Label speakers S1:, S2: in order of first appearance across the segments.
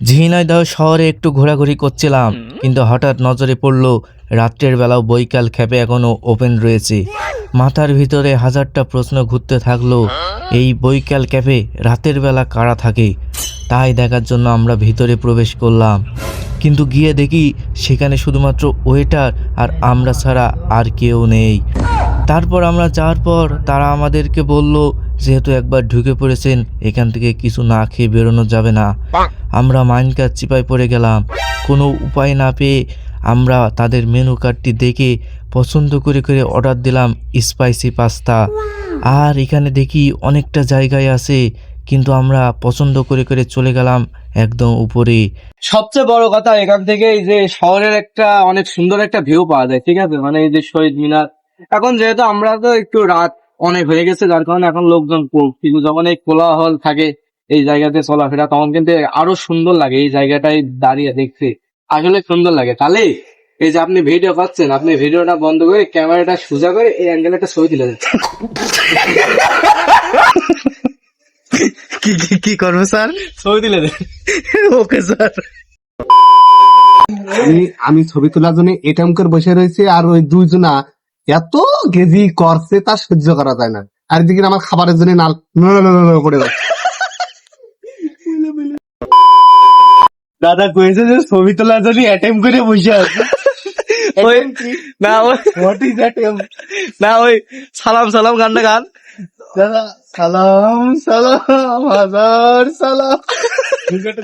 S1: ঝিনাইদহ শহরে একটু ঘোরাঘুরি করছিলাম, কিন্তু হঠাৎ নজরে পড়ল রাত্রের বেলাও বৈকাল ক্যাফে এখনও ওপেন রয়েছে। মাথার ভিতরে হাজারটা প্রশ্ন ঘুরতে থাকলো, এই বৈকাল ক্যাফে রাতের বেলা কারা থাকে। তাই দেখার জন্য আমরা ভিতরে প্রবেশ করলাম, কিন্তু গিয়ে দেখি সেখানে শুধুমাত্র ওয়েটার আর আমরা ছাড়া আর কেউ নেই। তারপর আমরা যাওয়ার পর তারা আমাদেরকে বলল, যেহেতু একবার ঢুকে পড়েছেন এখান থেকে কিছু না খেয়ে বেরোনো যাবে না। আমরা মাইন্ড কার্ড চিপায় পড়ে গেলাম। কোনো উপায় না পেয়ে আমরা তাদের মেনু কার্ডটি দেখে পছন্দ করে করে অর্ডার দিলাম স্পাইসি পাস্তা। আর এখানে দেখি অনেকটা জায়গায় আছে, কিন্তু আমরা পছন্দ করে করে চলে গেলাম একদম উপরে।
S2: সবচেয়ে বড় কথা, এখান থেকে এই যে শহরের একটা অনেক সুন্দর একটা ভিউ পাওয়া যায়, ঠিক আছে? মানে এই যে শহীদ মিনার, এখন যেহেতু আমরা তো একটু রাত অনেক হয়ে গেছে, যার কারণে এখন লোকজন কম, কিন্তু যখন এই কোলাহল থাকে এই জায়গাতে চলাফেরা, তখন কিন্তু আরো সুন্দর লাগে। এই জায়গাটায় দাঁড়িয়ে দেখতে আসলে সুন্দর লাগে। তাহলে এই যে আপনি ভিডিও করছেন, আপনি ভিডিওটা বন্ধ করে ক্যামেরাটা সোজা করে এই অ্যাঙ্গেলে একটা ছবি তুলে দেন।
S1: কি কি কি করবো স্যার?
S2: ছবি তুলে দেন।
S1: Okay sir.
S3: আমি ছবি তোলার জন্য এটাম করে বসে রয়েছে, আর ওই দুইজনা এত গেজি করছে তা সহ্য করা যায় না। আর এদিকে আমার খাবারের জন্য নাল করে যাচ্ছে।
S2: দাদা কয়েছে যে ছবি তোলার জন্য অ্যাটেম্প করে বসে আছে। ওই না ওই
S3: হোয়াট ইজ দ্যাট?
S2: না ওই সালাম সালাম গানটা গান।
S3: দাদা সালাম সালাম হাজার সালাম।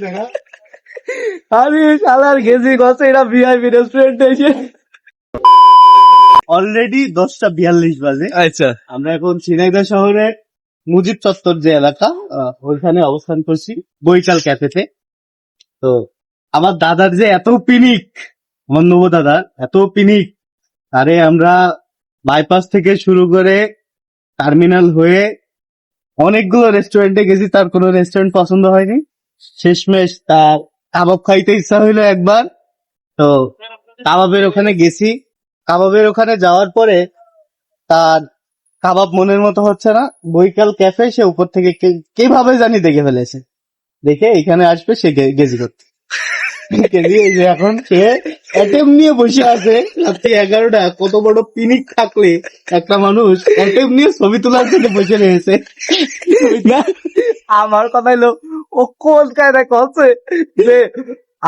S3: দেখা
S2: আরে শালার গেছি কত এটা ভিআইপি রেস্টুরেন্টে এসে।
S4: অলরেডি 10:42 বাজে।
S2: আচ্ছা,
S4: আমরা এখন ঝিনাইদহ শহরের মুজিব চত্বর যে এলাকা, ওইখানে অবস্থান করছি বৈকাল ক্যাফেতে। তো আমার দাদার যে এত পিনিক, আমার নব দাদার এত পিনিক, আরে আমরা বাইপাস থেকে শুরু করে টার্মিনাল হয়ে অনেকগুলো রেস্টুরেন্টে গেছি, তার কোনো রেস্টুরেন্ট পছন্দ হয়নি। শেষমেশ তার কাবাব খাইতে ইচ্ছা হইলো একবার, তো কাবাবের ওখানে গেছি। কাবাবের ওখানে যাওয়ার পরে তার কাবাব মনের মতো হচ্ছে না। বৈকাল ক্যাফে সে উপর থেকে কিভাবে জানি দেখে ফেলেছে, দেখে এখানে আসবে সে গেজি করতে। গেজি এই যে এখন সে অ্যাটেম নিয়ে বসে আছে রাত্রি 11টা। কত বড় পিনিক থাকলে একটা মানুষ অ্যাটেম নিয়ে ছবি তোলার জন্য বসে রয়েছে।
S2: আমার কথা হলো ও কোন কায়দা করছে যে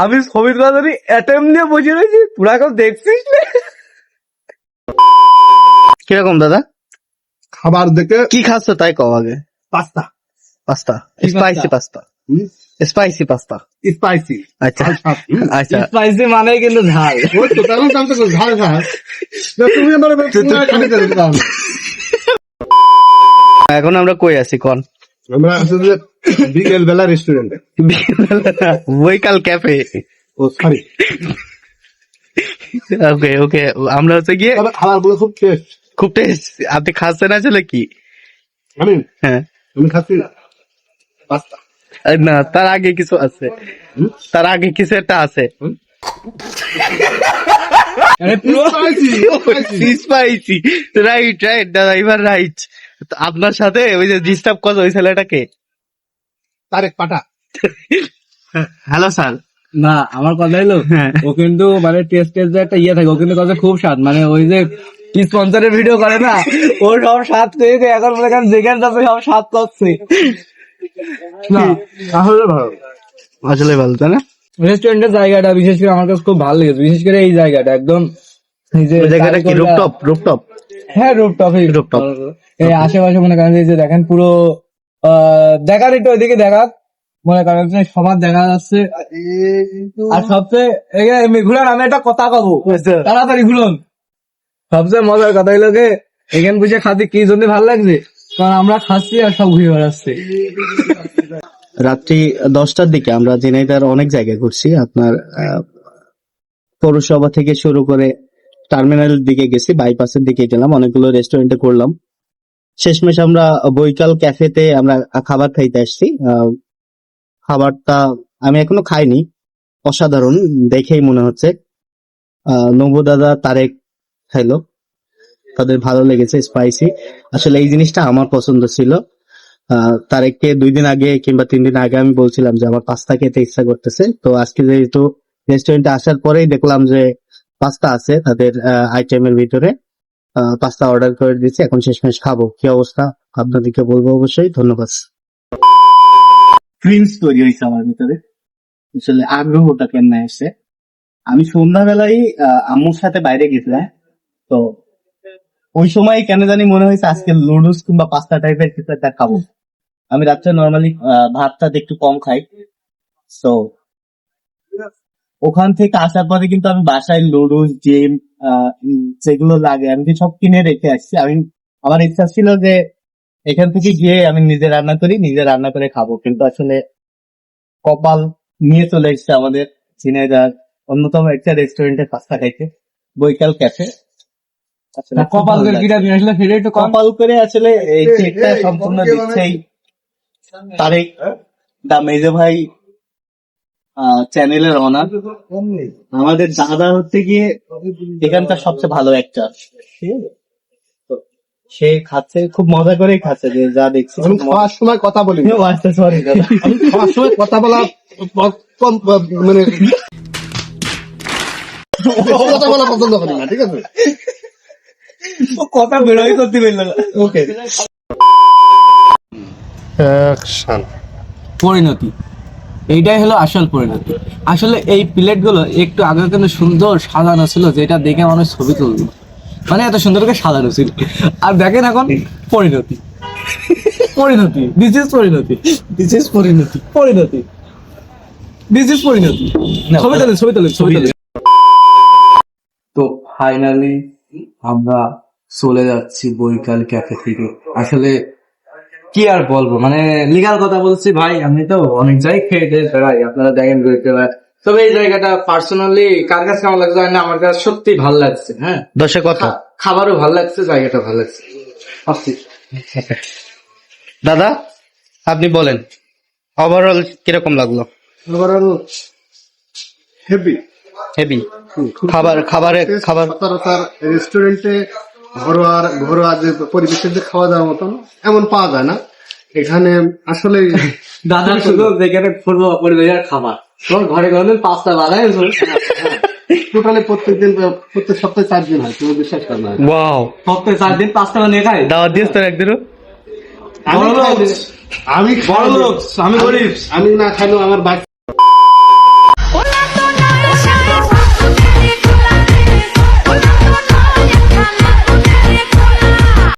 S2: আমি ছবি তোলার জন্য অ্যাটেম্প নিয়ে বসে রয়েছি, তোরা এখন দেখছিস না?
S4: কিরকম দাদা
S3: খাবার দেখে
S4: কি খাচ্ছ তাই কও আগে।
S3: Pasta
S4: pasta, spicy pasta, spicy pasta.
S3: Spicy.
S4: আচ্ছা আচ্ছা,
S2: স্পাইসি মানে কিন্তু ঝাল।
S3: ওই তো তেমন জানতে ঝাল ঝাল। তুমি আমার খানিতে দিতে পারো না।
S4: এখন আমরা কই আছি কোন?
S3: আমরা আসলে বিকেল বেলা রেস্টুরেন্টে।
S4: বৈকাল ক্যাফে।
S3: ও সরি,
S4: ওকে ওকে, আমরা হচ্ছে গিয়ে
S3: তবে খাবারগুলো খুব টেস্ট।
S4: খুব টেস্ট। আপনি খাচ্ছেন আসলে কি?
S3: আমি
S4: হ্যাঁ,
S3: আমি খাচ্ছি পাস্তা।
S4: না তার আগে কিছু আছে, তার আগে কিছু একটা আছে। স্পাইসি, রাইট রাইট দাদা, এবার রাইট। আপনার সাথে ওই যে ডিস্টার্ব করছে ওই ছেলেটাকে।
S3: তারেক পাটা।
S4: Hello sir.
S2: না, আমার কথা হলো
S4: হ্যাঁ।
S2: ও কিন্তু মানে টেস্টের যে একটা ইয়ে থাকে, ও কিন্তু কথা খুব স্বাদ, মানে ওই যে স্পন্সরের ভিডিও করে না, ও সব স্বাদ পেয়েছে এখন মনে করেন যেখানে যাবে সব স্বাদ করছে।
S3: না আসলে ভালো,
S4: আসলে ভালো তাই না?
S2: রেস্টুরেন্টের জায়গাটা বিশেষ করে আমার কাছে খুব ভালো লেগেছে, বিশেষ করে এই জায়গাটা একদম এই যে
S4: ওই জায়গাটা কি
S2: কারিগররা-
S4: রুফটপ? রুফটপ
S2: হ্যাঁ রুফটপ।
S4: Rooftop।
S2: এই আশেপাশে মনে করেন এই যে দেখেন পুরো দেখার একটু ওইদিকে দেখা, মনে করেন যে সবার দেখা যাচ্ছে। আর সবচেয়ে ঘুরান, আমি একটা কথা কব, তাড়াতাড়ি ঘুরুন। সবচেয়ে মজার কথা হইলো যে এখানে বসে খাতে কি জন্য ভালো লাগছে, কারণ আমরা খাচ্ছি আর সব ঘুরে বেড়াচ্ছে।
S4: রাত্রি 10টার দিকে আমরা ঝিনাইদহের অনেক জায়গায় ঘুরছি। আপনার পৌরসভা থেকে শুরু করে টার্মিনালের দিকে গেছি, বাইপাসের দিকে গেলাম, অনেকগুলো রেস্টুরেন্টে করলাম। শেষমেশ আমরা বৈকাল ক্যাফেতে আমরা খাবার খাইতে আসছি। খাবারটা আমি এখনো খাইনি, অসাধারণ দেখেই মনে হচ্ছে। নবু দাদা তারেক খাইলো, তাদের ভালো লেগেছে স্পাইসি। আসলে এই জিনিসটা আমার পছন্দ ছিল। তারেককে 2 দিন আগে কিংবা 3 দিন আগে আমি বলছিলাম যে আমার পাস্তা খেতে ইচ্ছা করতেছে, তো আজকে যেহেতু রেস্টুরেন্টে আসার পরেই দেখলাম যে পাস্তা আছে তাদের আইটেমের ভিতরে, পাস্তা অর্ডার করে দিয়েছি, এখন শেষমেশ খাবো। কি অবস্থা আপনাদেরকে বলবো অবশ্যই। ধন্যবাদ। প্রিন্স তৈরি হয়েছে আমার ভিতরে, আসলে আগ্রহটা কেন এসে। আমি সন্ধ্যাবেলায় আম্মুর সাথে বাইরে গেছিলাম, তো ওই সময় কেন জানি মনে হয়েছে আজকে লুডুস কিংবা পাস্তা টাইপের কিছু একটা খাবো। আমি রাত্রে নর্মালি ভাতটা একটু কম খাই, তো ওখান থেকে আসার পরে কিন্তু আমি বাসায় লুডুস ডিম যেগুলো লাগে আমি কি সব কিনে রেখে আসছি। আমার ইচ্ছা ছিল যে এখান থেকে গিয়ে আমি নিজে রান্না করি, নিজে রান্না করে খাবো, কিন্তু আসলে কপাল নিয়ে চলে এসছে আমাদের ঝিনাইদহ অন্যতম একটা রেস্টুরেন্টে পাস্তা খাইতে, বৈকাল ক্যাফে। আসলে খুব
S2: কপাল
S4: ভালো
S2: করে
S4: লাগে।
S2: কিরা নিয়ে আসলে সেটা একটু কম।
S4: কপাল করে আসলে এই চেকটা সম্পূর্ণ দিচ্ছে এই তারেক দা মেজো ভাই চ্যানেলের অনার। আমাদের দাদা হচ্ছে গিয়ে এখানকার সবচেয়ে ভালো একটা, ঠিক আছে? তো সে খাচ্ছে, খুব মজা করেই খাচ্ছে, যে যা দেখছি।
S3: আমি খাওয়ার সময় কথা বলি না।
S4: সরি দাদা,
S3: আমি খাওয়ার সময় কথা বলা কম, মানে কথা বলা পছন্দ করি না, ঠিক আছে?
S4: কথা বেরোই করতে পারলো না।
S3: ওকে,
S2: পরিণতি, এইটাই হলো আসল পরিণতি। আসলে এই প্লেটগুলো একটু আগে কিন্তু সুন্দর সাজানো ছিল, যেটা দেখে মানুষ ছবি তুলবে, মানে এত সুন্দর করে সাজানো ছিল। আর দেখেন এখন পরিণতি, পরিণতি, দিস ইজ পরিণতি, দিস ইজ পরিণতি, পরিণতি, দিস ইজ পরিণতি। ছবি তোলেন, ছবি তোলেন, ছবি তোলেন। তো ফাইনালি আমরা চলে যাচ্ছি বৈকাল ক্যাফে থেকে। আসলে কি আর বলবো, মানে লিগাল কথা বলছি ভাই, আমি তো অনেক জায়গায় খেয়ে বেড়াই, আপনারা দেখেন ঘুরতে বেড়াই। তবে এই জায়গাটা পার্সোনালি কার কাছে কেমন লাগছে জানি না, আমার কাছে সত্যি ভালো লাগছে। হ্যাঁ,
S4: দশে কথা
S2: খাবারও ভালো লাগছে, জায়গাটা ভালো লাগছে। আসছি।
S4: দাদা, আপনি বলেন ওভারঅল কিরকম লাগলো?
S3: হেভি
S4: হেভি খাবার
S3: সচরাচর রেস্টুরেন্টে ঘরোয়া যে পরিবেশে যে খাওয়া দাওয়ার মতন এমন পাওয়া যায় না এখানে। আসলে
S2: দাদা শুধু যেখানে ফুলবো পরিবারের খাবার, তোমার ঘরে ঘরে পাস্তা বানায়
S3: টোটালি প্রত্যেক সপ্তাহে 4 দিন হয়, তুমি বিশ্বাস করো না?
S4: ওয়াও,
S2: সপ্তাহে 4 দিন পাস্তা বানিয়ে খায়।
S4: দাওয়াত দিয়েছ তোর একদিনও?
S3: আমি
S2: বড় লোক,
S3: আমি
S2: বড় লোক, আমি গরিব।
S3: আমি না খাইলেও আমার বাচ্চা